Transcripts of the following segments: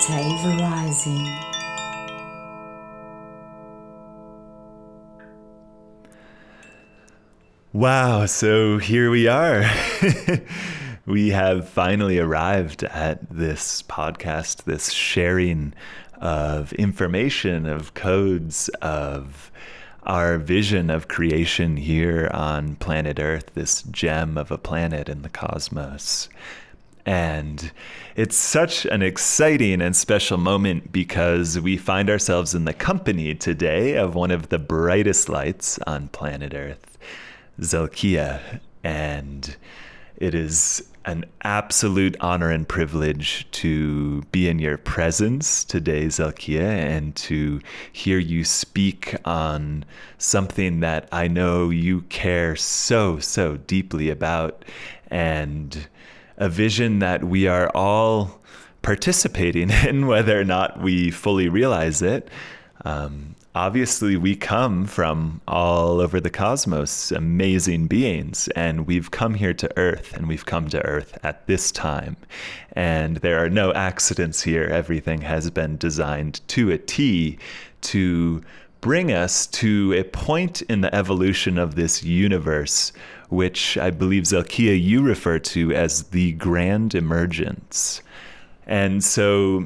Octave rising. Wow, so here we are. We have finally arrived at this podcast, this sharing of information, of codes, of our vision of creation here on planet Earth, this gem of a planet in the cosmos. And it's such an exciting and special moment because we find ourselves in the company today of one of the brightest lights on planet Earth, Zelkia. And it is an absolute honor and privilege to be in your presence today, Zelkia, and to hear you speak on something that I know you care so deeply about, and a vision that we are all participating in, whether or not we fully realize it. Obviously, we come from all over the cosmos, amazing beings, and we've come here to Earth, and we've come to Earth at this time. And there are no accidents here. Everything has been designed to a T to bring us to a point in the evolution of this universe, which I believe, Zelkia, you refer to as the Grand Emergence. And so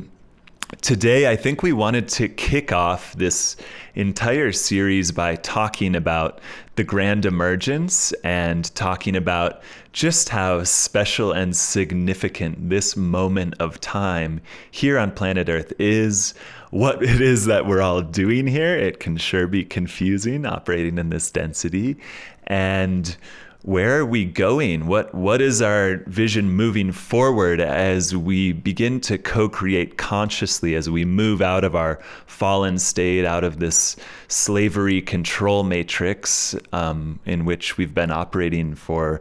today, I think we wanted to kick off this entire series by talking about the Grand Emergence and talking about just how special and significant this moment of time here on planet Earth is, what it is that we're all doing here. It can sure be confusing operating in this density. And where are we going? What is our vision moving forward as we begin to co-create consciously, as we move out of our fallen state, out of this slavery control matrix in which we've been operating for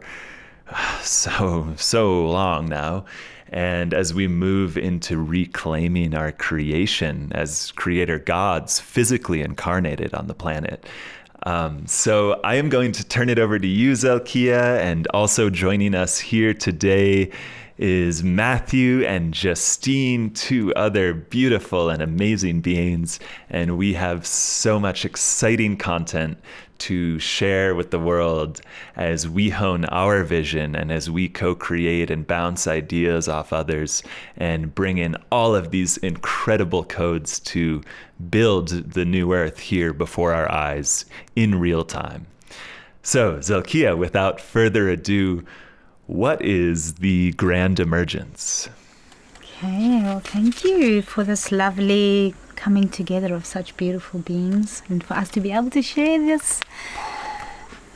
so long now, and as we move into reclaiming our creation as creator gods physically incarnated on the planet. So I am going to turn it over to you, Zelkia, and also joining us here today is Matthew and Justine, two other beautiful and amazing beings, and we have so much exciting content to share with the world as we hone our vision and as we co-create and bounce ideas off others and bring in all of these incredible codes to build the new Earth here before our eyes in real time. So, Zelkia, without further ado, what is the Grand Emergence? Okay, well, thank you for this lovely coming together of such beautiful beings, and for us to be able to share this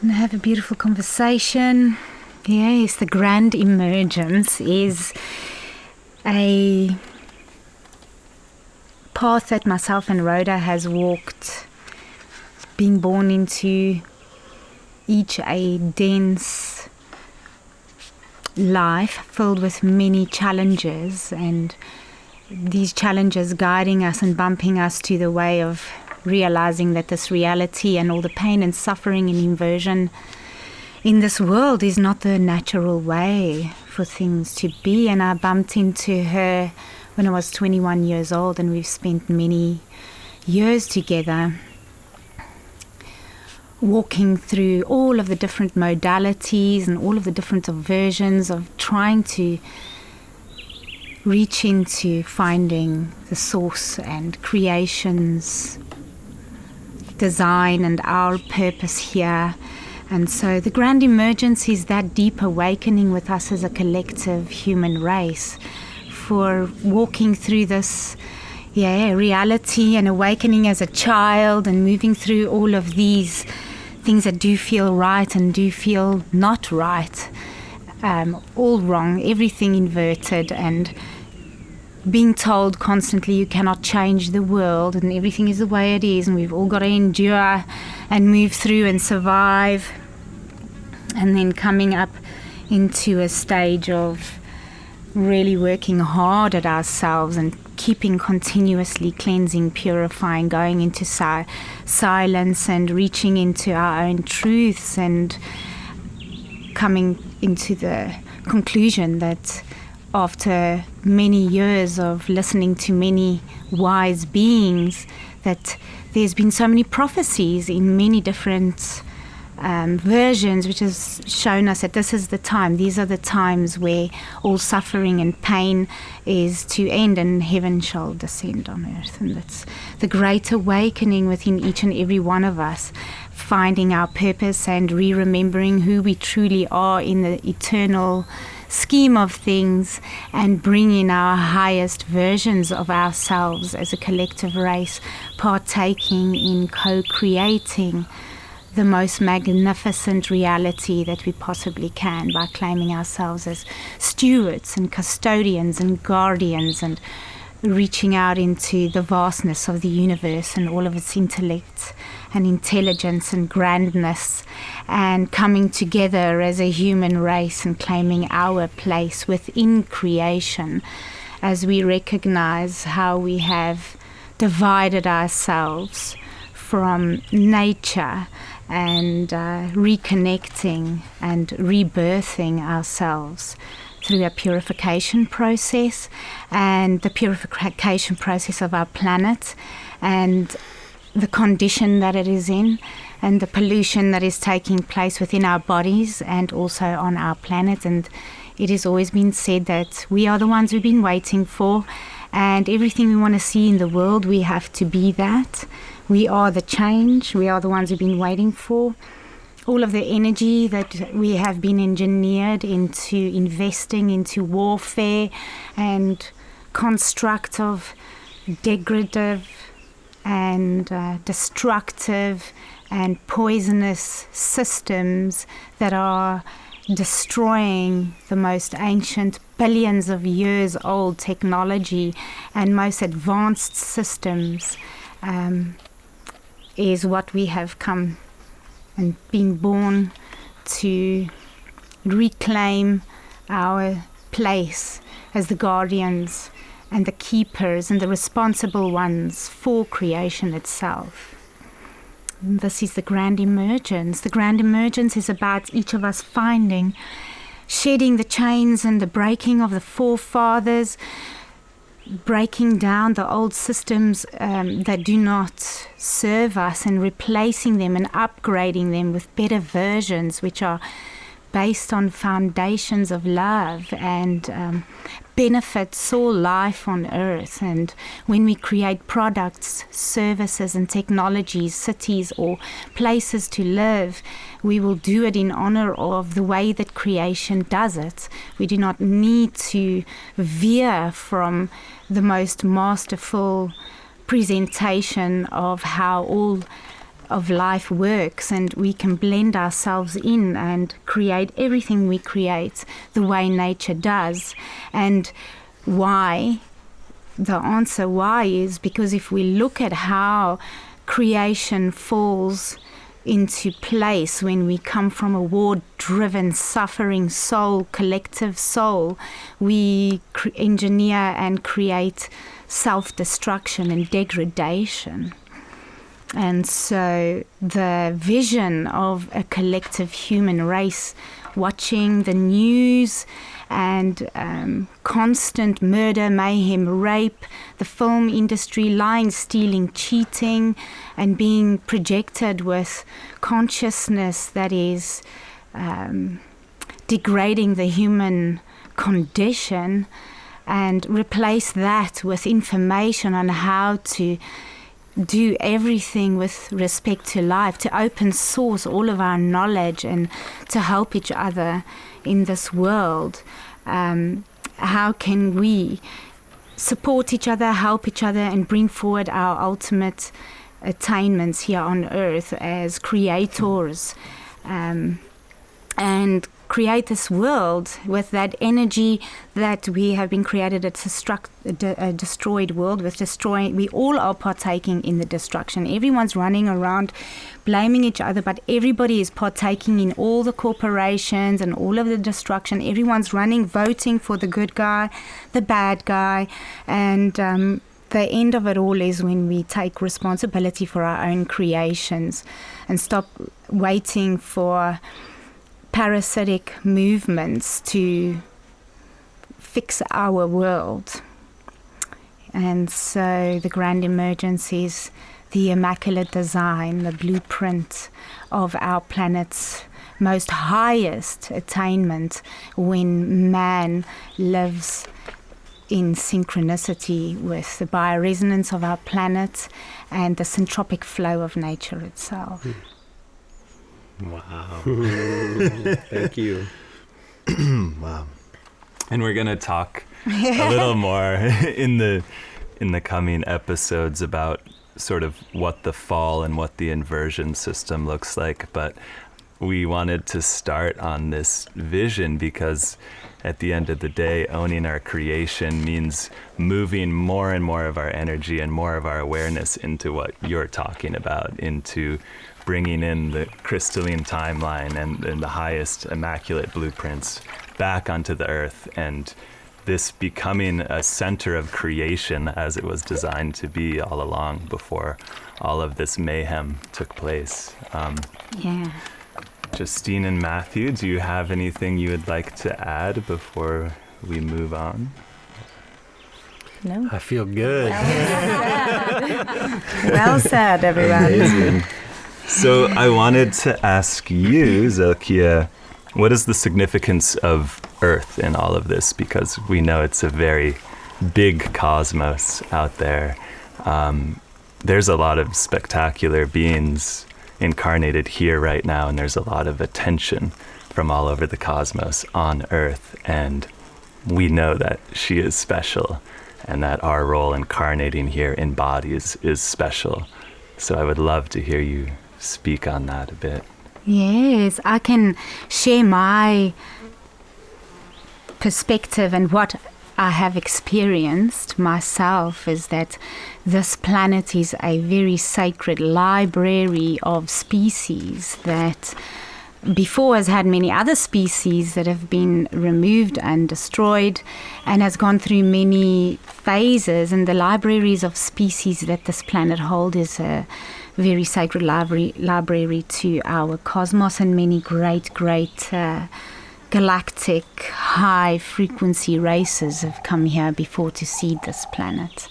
and have a beautiful conversation. Yes, the Grand Emergence is a path that myself and Rhoda has walked, being born into each a dense life filled with many challenges, and these challenges guiding us and bumping us to the way of realizing that this reality and all the pain and suffering and inversion in this world is not the natural way for things to be. And I bumped into her when I was 21 years old, and we've spent many years together walking through all of the different modalities and all of the different versions of trying to reach into finding the source and creation's design and our purpose here. And so the Grand Emergence is that deep awakening with us as a collective human race for walking through this reality and awakening as a child and moving through all of these things that do feel right and do feel not right, all wrong, everything inverted, and being told constantly you cannot change the world and everything is the way it is, and we've all got to endure and move through and survive, and then coming up into a stage of really working hard at ourselves and keeping continuously cleansing, purifying, going into silence and reaching into our own truths, and coming into the conclusion that after many years of listening to many wise beings, that there's been so many prophecies in many different versions, which has shown us that this is the time. These are the times where all suffering and pain is to end and heaven shall descend on earth. And that's the great awakening within each and every one of us, finding our purpose and re-remembering who we truly are in the eternal scheme of things, and bringing our highest versions of ourselves as a collective race, partaking in co-creating the most magnificent reality that we possibly can, by claiming ourselves as stewards and custodians and guardians, and reaching out into the vastness of the universe and all of its intellect and intelligence and grandness, and coming together as a human race and claiming our place within creation, as we recognize how we have divided ourselves from nature, and reconnecting and rebirthing ourselves through a purification process, and the purification process of our planet and the condition that it is in, and the pollution that is taking place within our bodies and also on our planet. And it has always been said that we are the ones we've been waiting for, and everything we want to see in the world, we have to be that. We are the change. We are the ones we've been waiting for. All of the energy that we have been engineered into investing into warfare and constructive, degradative, and destructive and poisonous systems that are destroying the most ancient, billions of years old technology and most advanced systems, is what we have come and been born to reclaim our place as the guardians and the keepers and the responsible ones for creation itself. And this is the grand emergence. The grand emergence is about each of us finding, shedding the chains and the breaking of the forefathers, breaking down the old systems that do not serve us, and replacing them and upgrading them with better versions which are based on foundations of love and benefits all life on earth. And when we create products, services and technologies, cities or places to live, we will do it in honor of the way that creation does it. We do not need to veer from the most masterful presentation of how all of life works, and we can blend ourselves in and create everything we create the way nature does. And why? The answer why is because if we look at how creation falls into place when we come from a war-driven, suffering soul, collective soul, we engineer and create self-destruction and degradation. And so the vision of a collective human race watching the news and constant murder, mayhem, rape, the film industry lying, stealing, cheating, and being projected with consciousness that is degrading the human condition, and replace that with information on how to do everything with respect to life, to open source all of our knowledge and to help each other in this world. How can we support each other, help each other, and bring forward our ultimate attainments here on earth as creators, and create this world with that energy that we have been created, a destroyed world with destroying. We all are partaking in the destruction. Everyone's running around blaming each other, but everybody is partaking in all the corporations and all of the destruction. Everyone's running, voting for the good guy, the bad guy, and the end of it all is when we take responsibility for our own creations and stop waiting for parasitic movements to fix our world. And so the grand emergence is the immaculate design, the blueprint of our planet's most highest attainment, when man lives in synchronicity with the bioresonance of our planet and the syntropic flow of nature itself. Wow. Thank you. Wow. And we're going to talk a little more in the coming episodes about sort of what the fall and what the inversion system looks like. But we wanted to start on this vision because at the end of the day, owning our creation means moving more and more of our energy and more of our awareness into what you're talking about, into bringing in the crystalline timeline and the highest immaculate blueprints back onto the earth, and this becoming a center of creation as it was designed to be all along before all of this mayhem took place. Yeah. Justine and Matthew, do you have anything you would like to add before we move on? No. I feel good. Well said, everyone. Amazing. So I wanted to ask you, Zelkia, what is the significance of Earth in all of this? Because we know it's a very big cosmos out there. There's a lot of spectacular beings incarnated here right now, and there's a lot of attention from all over the cosmos on Earth, and we know that she is special and that our role incarnating here in bodies is special. So I would love to hear you speak on that a bit. Yes, I can share my perspective, and what I have experienced myself is that this planet is a very sacred library of species that before has had many other species that have been removed and destroyed, and has gone through many phases, and the libraries of species that this planet holds is a very sacred library to our cosmos, and many great galactic high-frequency races have come here before to seed this planet,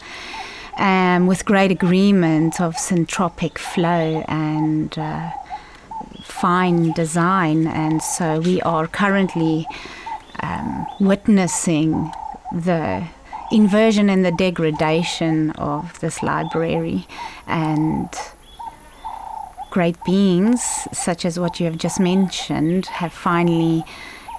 with great agreement of syntropic flow and fine design. And so we are currently witnessing the inversion and the degradation of this library, and great beings, such as what you have just mentioned, have finally,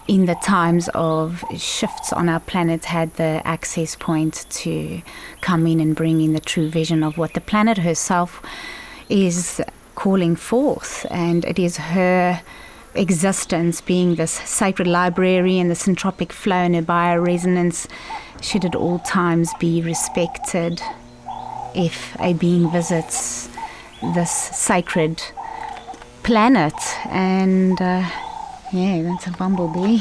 in the times of shifts on our planet, had the access point to come in and bring in the true vision of what the planet herself is calling forth. And it is her existence, being this sacred library and the syntropic flow and her bioresonance, should at all times be respected if a being visits this sacred planet. And yeah, that's a bumblebee.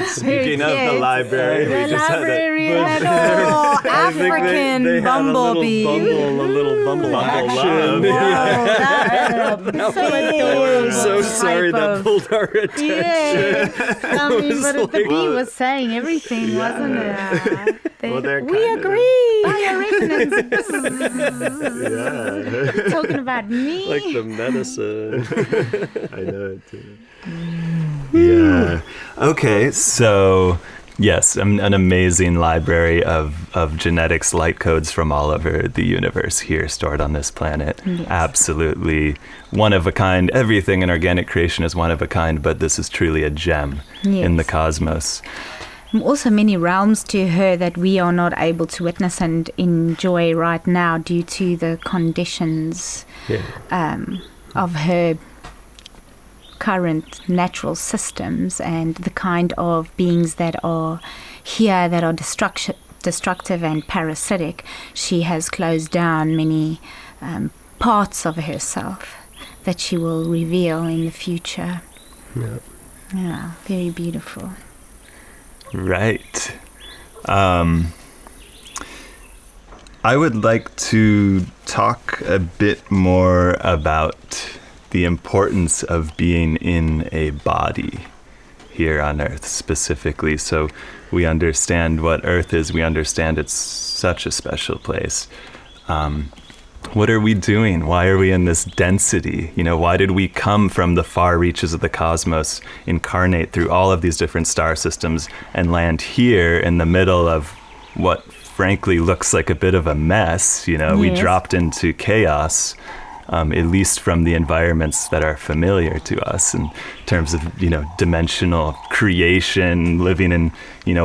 Speaking of the library, the we just library had had African they bumblebee. A little bumble action. I'm so sorry that pulled our attention. Yeah, I mean, but the bee was saying everything, wasn't it? Well, we agree. Bioresonance. Yeah. Talking about me. Like the medicine. I know it too. Yeah. Okay, so yes, an amazing library of genetics light codes from all over the universe here stored on this planet. Yes. Absolutely one of a kind. Everything in organic creation is one of a kind, but this is truly a gem in the cosmos. Also many realms to her that we are not able to witness and enjoy right now due to the conditions of her current natural systems, and the kind of beings that are here that are destructive and parasitic. She has closed down many parts of herself that she will reveal in the future. Yeah, very beautiful. Right. I would like to talk a bit more about the importance of being in a body here on Earth specifically. So we understand what Earth is. We understand it's such a special place. What are we doing? Why are we in this density? Why did we come from the far reaches of the cosmos, incarnate through all of these different star systems, and land here in the middle of what frankly looks like a bit of a mess? We dropped into chaos, at least from the environments that are familiar to us in terms of, dimensional creation, living in,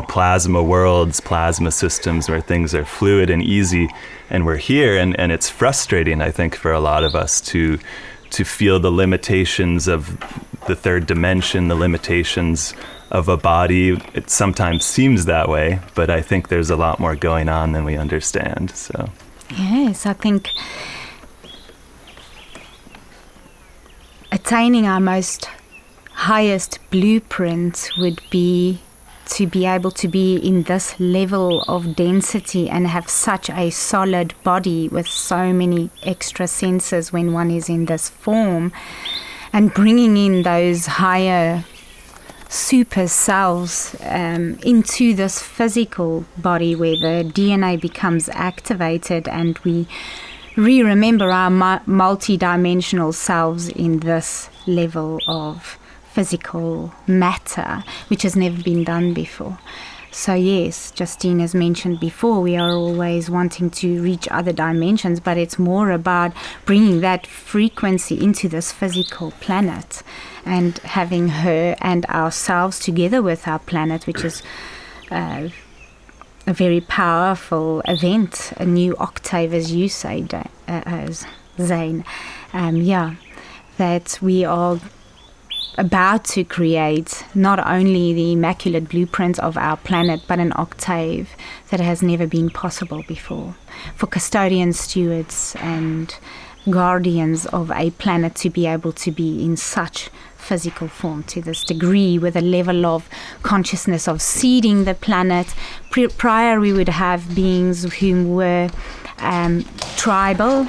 plasma worlds, plasma systems where things are fluid and easy. And we're here, and it's frustrating, I think, for a lot of us to feel the limitations of the third dimension, the limitations of a body. It sometimes seems that way, but I think there's a lot more going on than we understand. So yes, I think attaining our most highest blueprint would be to be able to be in this level of density and have such a solid body with so many extra senses when one is in this form, and bringing in those higher super selves into this physical body where the DNA becomes activated and we remember our multi-dimensional selves in this level of physical matter, which has never been done before. So yes, Justine has mentioned before, we are always wanting to reach other dimensions, but it's more about bringing that frequency into this physical planet and having her and ourselves together with our planet, which is a very powerful event, a new octave, as you say, as Zane. That we are about to create not only the immaculate blueprint of our planet, but an octave that has never been possible before. For custodians, stewards, and guardians of a planet to be able to be in such physical form to this degree, with a level of consciousness of seeding the planet. Prior, we would have beings whom were tribal,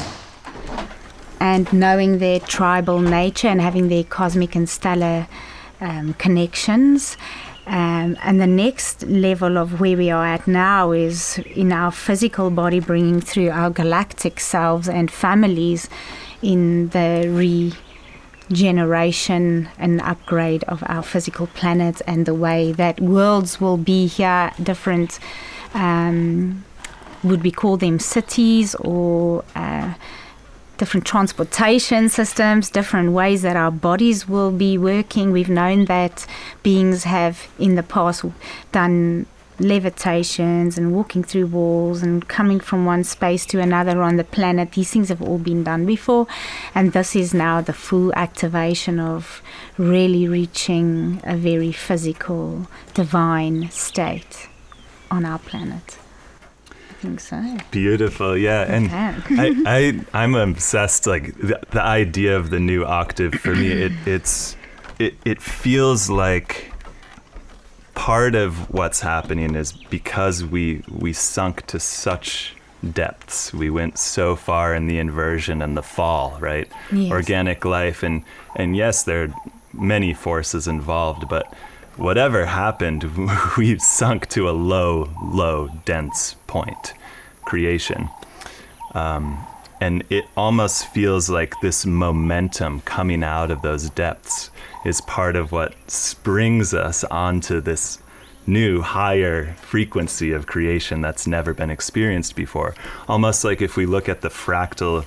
and knowing their tribal nature and having their cosmic and stellar connections. And the next level of where we are at now is in our physical body, bringing through our galactic selves and families in the regeneration and upgrade of our physical planet, and the way that worlds will be here, different, would we call them cities, or different transportation systems, different ways that our bodies will be working. We've known that beings have in the past done levitations and walking through walls and coming from one space to another on the planet. These things have all been done before, and this is now the full activation of really reaching a very physical, divine state on our planet. I think so. Beautiful, yeah. And I'm obsessed. Like the idea of the new octave for me, it feels like part of what's happening is because we sunk to such depths. We went so far in the inversion and the fall, right? Yes. Organic life, and yes, there are many forces involved, but whatever happened, we've sunk to a low, dense point, creation. And it almost feels like this momentum coming out of those depths is part of what springs us onto this new, higher frequency of creation that's never been experienced before. Almost like if we look at the fractal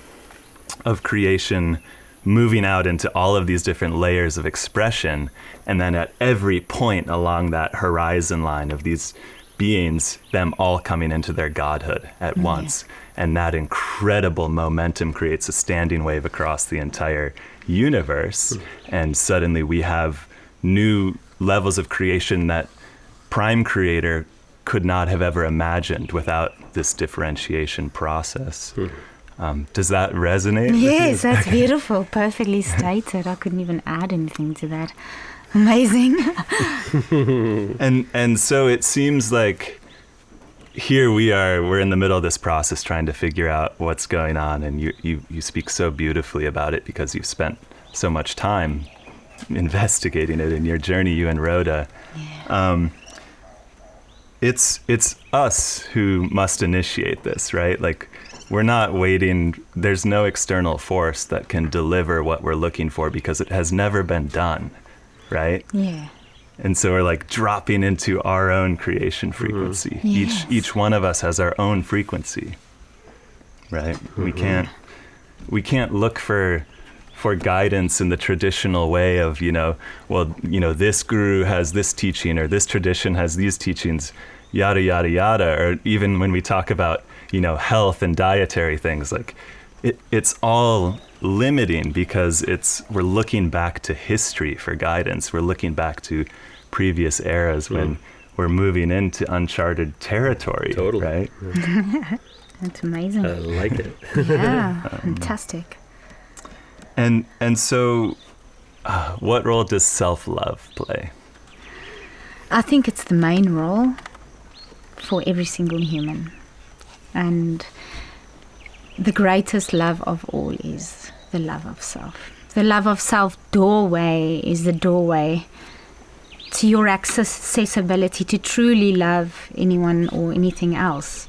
of creation moving out into all of these different layers of expression, and then at every point along that horizon line of these beings, them all coming into their godhood at once. And that incredible momentum creates a standing wave across the entire universe. And suddenly we have new levels of creation that Prime Creator could not have ever imagined without this differentiation process. Does that resonate? Yes, that's beautiful. Perfectly stated. I couldn't even add anything to that. Amazing. And so it seems like here we're in the middle of this process trying to figure out what's going on, and you speak so beautifully about it because you've spent so much time investigating it in your journey, you and Rhoda. Yeah. It's us who must initiate this, right? Like, we're not waiting. There's no external force that can deliver what we're looking for because it has never been done, right? Yeah. And so we're like dropping into our own creation frequency. Mm-hmm. Yes. Each one of us has our own frequency, right? Mm-hmm. We can't look for guidance in the traditional way of, this guru has this teaching or this tradition has these teachings, yada, yada, yada. Or even when we talk about, health and dietary things, like it's all limiting because we're looking back to history for guidance. We're looking back to previous eras when we're moving into uncharted territory. Totally. Right? That's amazing. I like it. Yeah, fantastic. And so, what role does self-love play? I think it's the main role for every single human. And the greatest love of all is the love of self. The love of self doorway is the doorway to your accessibility to truly love anyone or anything else.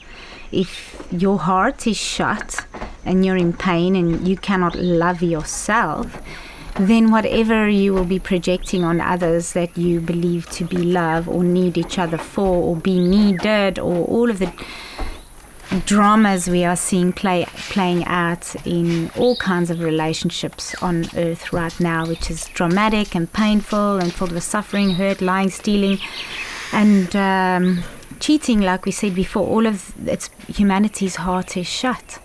If your heart is shut and you're in pain and you cannot love yourself, then whatever you will be projecting on others that you believe to be love or need each other for or be needed, or all of the dramas we are seeing playing out in all kinds of relationships on earth right now, which is dramatic and painful and filled with suffering, hurt, lying, stealing, and cheating, like we said before. All of humanity's heart is shut.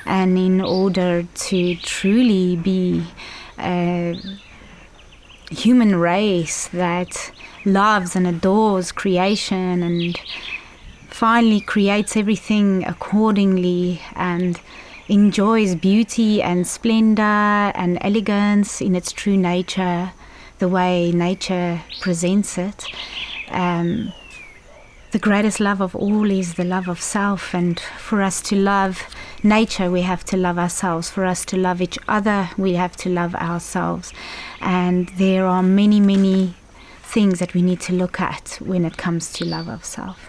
And in order to truly be a human race that loves and adores creation and finally creates everything accordingly and enjoys beauty and splendor and elegance in its true nature, the way nature presents it, the greatest love of all is the love of self. And for us to love nature, we have to love ourselves. For us to love each other, we have to love ourselves. And there are many, many things that we need to look at when it comes to love of self.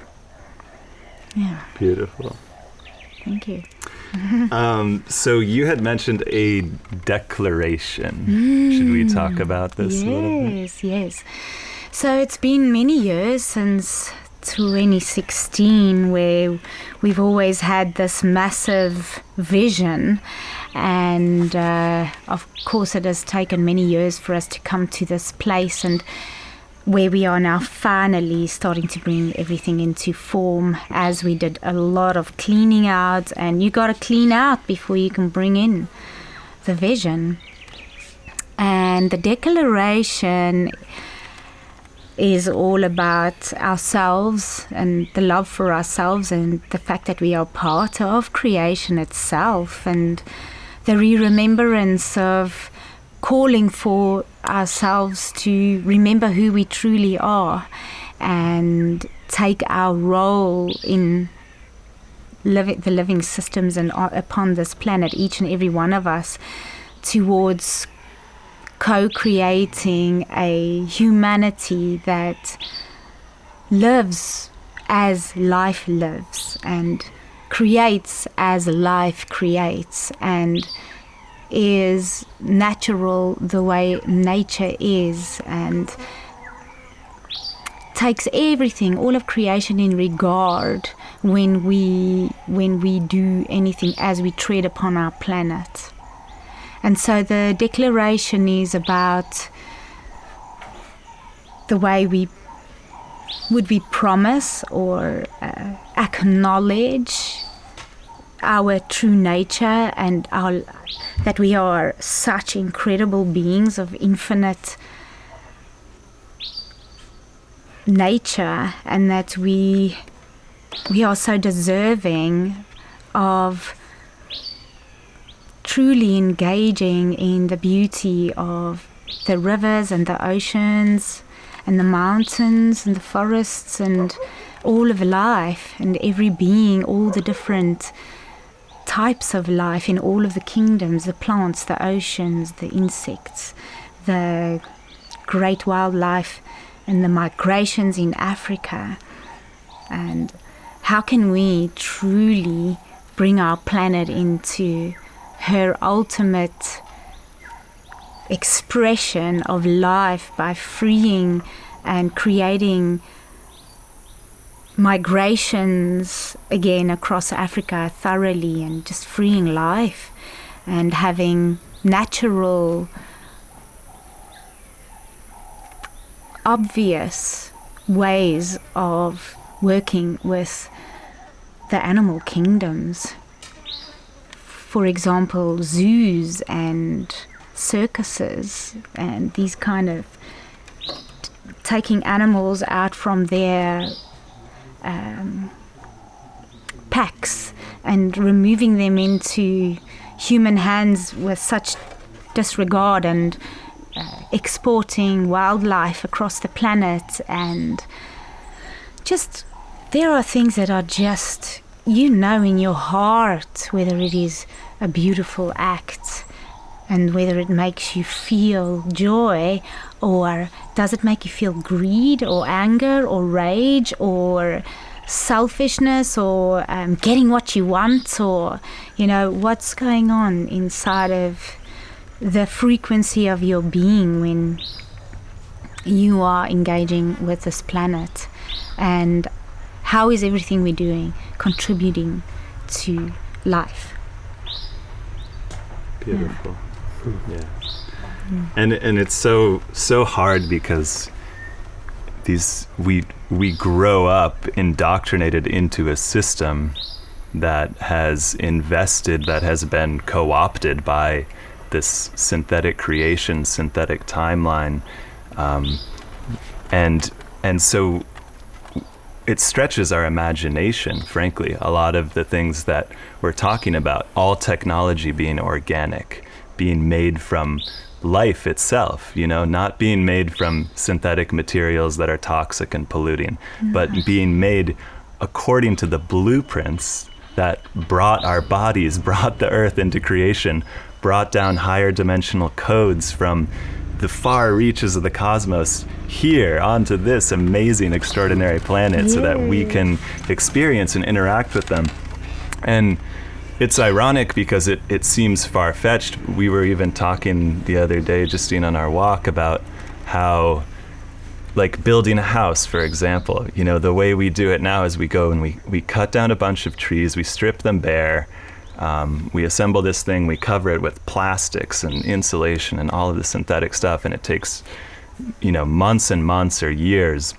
Yeah. Beautiful. Thank you. So you had mentioned a declaration. Should we talk about this a little bit? Yes. So it's been many years since 2016 where we've always had this massive vision, and of course it has taken many years for us to come to this place and where we are now finally starting to bring everything into form, as we did a lot of cleaning out, and you got to clean out before you can bring in the vision. And the declaration is all about ourselves and the love for ourselves and the fact that we are part of creation itself, and the remembrance of calling for ourselves to remember who we truly are and take our role in the living systems and upon this planet, each and every one of us, towards co-creating a humanity that lives as life lives and creates as life creates and is natural the way nature is, and takes everything, all of creation, in regard when we do anything as we tread upon our planet. And so the declaration is about the way we promise or acknowledge our true nature and that we are such incredible beings of infinite nature, and that we are so deserving of truly engaging in the beauty of the rivers and the oceans and the mountains and the forests and all of life and every being, all the different types of life in all of the kingdoms, the plants, the oceans, the insects, the great wildlife and the migrations in Africa. And how can we truly bring our planet into her ultimate expression of life by freeing and creating migrations again across Africa thoroughly, and just freeing life and having natural, obvious ways of working with the animal kingdoms. For example, zoos and circuses and these kind of taking animals out from their packs and removing them into human hands with such disregard, and exporting wildlife across the planet. And just, there are things that are just, in your heart, whether it is a beautiful act and whether it makes you feel joy, or does it make you feel greed or anger or rage or selfishness, or getting what you want, or what's going on inside of the frequency of your being when you are engaging with this planet, and how is everything we're doing contributing to life. Beautiful. Yeah. And it's so hard because we grow up indoctrinated into a system that has been co-opted by this synthetic creation, synthetic timeline, and so it stretches our imagination, frankly. A lot of the things that we're talking about, all technology being organic, being made from life itself, not being made from synthetic materials that are toxic and polluting, but being made according to the blueprints that brought our bodies, brought the earth into creation, brought down higher dimensional codes from the far reaches of the cosmos here onto this amazing, extraordinary planet, so that we can experience and interact with them. And it's ironic because it seems far-fetched. We were even talking the other day, Justine, on our walk, about how, like building a house, for example, the way we do it now is we go and we cut down a bunch of trees, we strip them bare, we assemble this thing, we cover it with plastics and insulation and all of the synthetic stuff, and it takes, months and months or years.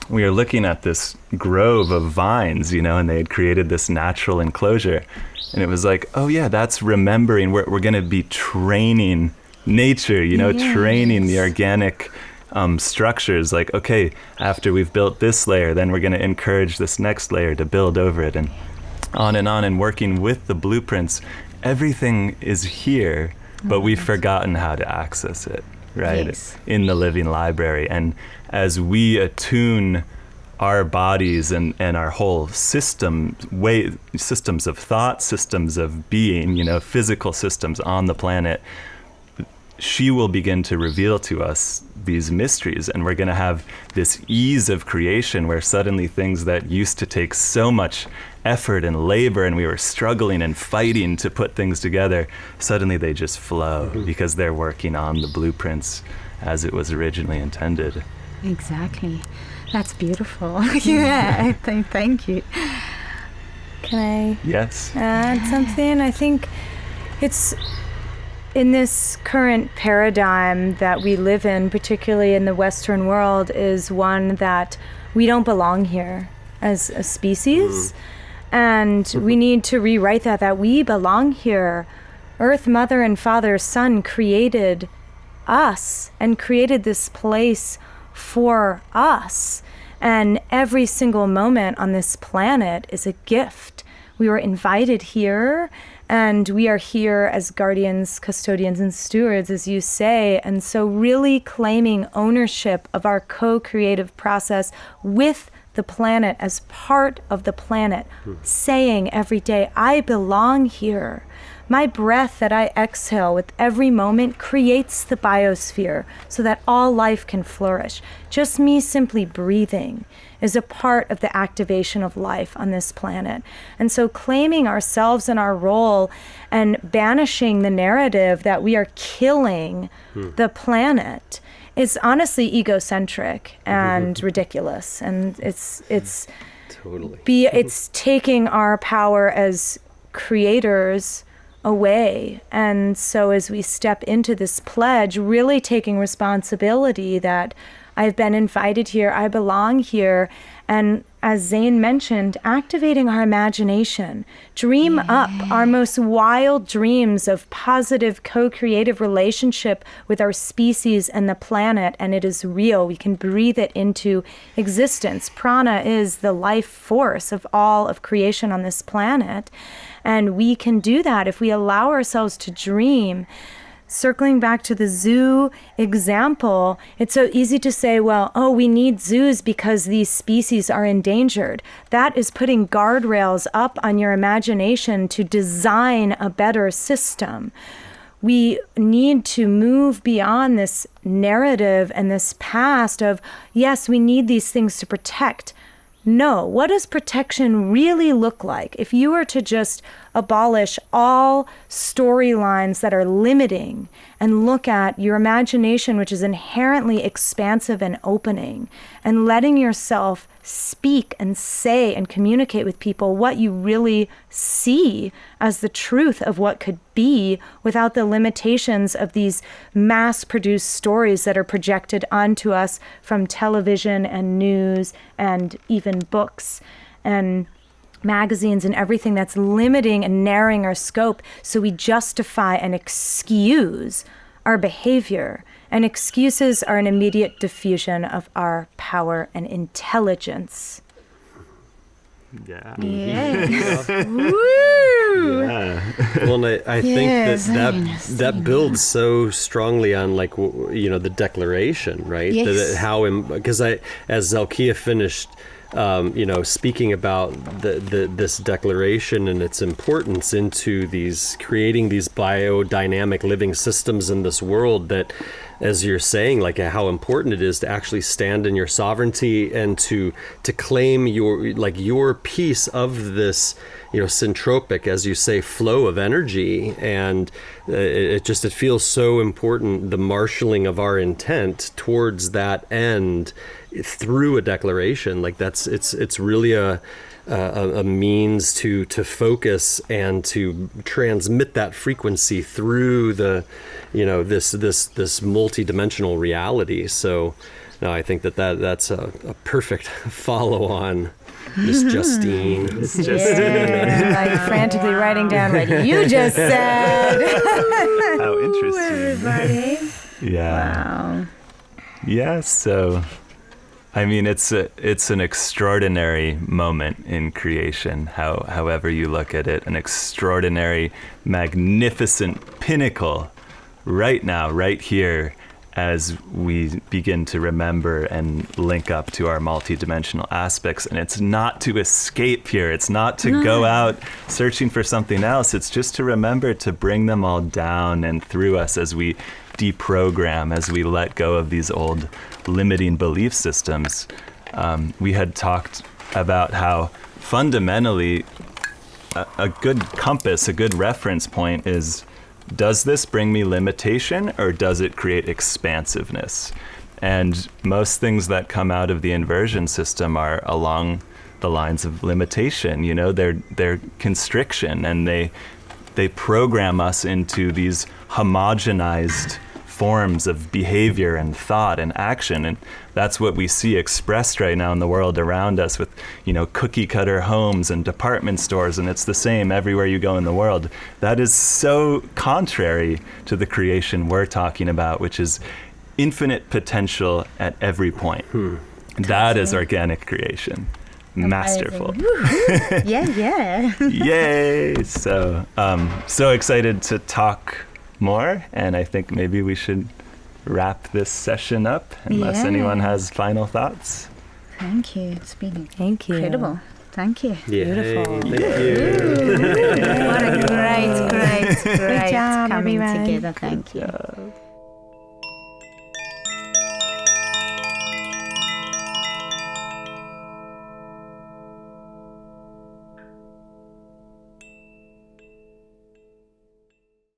We are looking at this grove of vines, and they had created this natural enclosure. And it was like, oh yeah, that's remembering. We're going to be training nature, training the organic structures. Like, okay, after we've built this layer, then we're going to encourage this next layer to build over it, and on, and working with the blueprints. Everything is here, but we've forgotten how to access it, right? Yes. In the living library. And as we attune our bodies and our whole systems of thought, systems of being, physical systems on the planet, she will begin to reveal to us these mysteries, and we're going to have this ease of creation where suddenly things that used to take so much effort and labor, and we were struggling and fighting to put things together, suddenly they just flow because they're working on the blueprints as it was originally intended. Exactly. That's beautiful. Yeah, thank you. Can I Yes. add something? I think it's in this current paradigm that we live in, particularly in the Western world, is one that we don't belong here as a species. And we need to rewrite that we belong here. Earth, Mother and Father, Son created us and created this place for us. And every single moment on this planet is a gift. We were invited here, and we are here as guardians, custodians, and stewards, as you say. And so really claiming ownership of our co-creative process with the planet as part of the planet, saying every day, I belong here. My breath that I exhale with every moment creates the biosphere so that all life can flourish. Just me simply breathing is a part of the activation of life on this planet. And so claiming ourselves and our role and banishing the narrative that we are killing the planet is honestly egocentric and ridiculous. And it's Totally. it's taking our power as creators away. And so as we step into this pledge, really taking responsibility that I've been invited here, I belong here, and as Zane mentioned, activating our imagination. Dream up our most wild dreams of positive co-creative relationship with our species and the planet, and it is real. We can breathe it into existence. Prana is the life force of all of creation on this planet, and we can do that if we allow ourselves to dream. Circling back to the zoo example, it's so easy to say, well, oh, we need zoos because these species are endangered. That is putting guardrails up on your imagination to design a better system. We need to move beyond this narrative and this past of, yes, we need these things to protect. No, what does protection really look like? If you were to just abolish all storylines that are limiting and look at your imagination, which is inherently expansive and opening, and letting yourself speak and say and communicate with people what you really see as the truth of what could be without the limitations of these mass-produced stories that are projected onto us from television and news and even books and magazines and everything that's limiting and narrowing our scope, so we justify and excuse our behavior. And excuses are an immediate diffusion of our power and intelligence. Yeah. Yes. Woo! Yeah. Well, and I think Yes, that builds so strongly on, like, the declaration, right? Yes. Because as Zalkia finished, speaking about this declaration and its importance into creating these biodynamic living systems in this world, that, as you're saying, like, how important it is to actually stand in your sovereignty and to claim your piece of this, syntropic, as you say, flow of energy. And it feels so important, the marshaling of our intent towards that end through a declaration. Like, it's really a means to focus and to transmit that frequency through the, this multi-dimensional reality. So, no, I think that's a perfect follow on Miss Justine. Like frantically writing down what you just said. How interesting. Everybody. Yeah. Wow. Yeah, so I mean, it's an extraordinary moment in creation, however you look at it, an extraordinary, magnificent pinnacle right now, right here, as we begin to remember and link up to our multidimensional aspects. And it's not to escape here. It's not to go out searching for something else. It's just to remember to bring them all down and through us as we deprogram, as we let go of these old limiting belief systems. We had talked about how fundamentally a good compass, a good reference point is, does this bring me limitation or does it create expansiveness? And most things that come out of the inversion system are along the lines of limitation. They're constriction, and they program us into these homogenized forms of behavior and thought and action. And that's what we see expressed right now in the world around us with, cookie cutter homes and department stores, and it's the same everywhere you go in the world. That is so contrary to the creation we're talking about, which is infinite potential at every point. That is organic creation. Masterful. Yeah. Yay! So excited to talk more, and I think maybe we should wrap this session up unless anyone has final thoughts. Thank you. It's been Thank you. incredible. Thank you. Beautiful. Thank you. What a great Good job, coming everyone. together. Thank you. Yeah.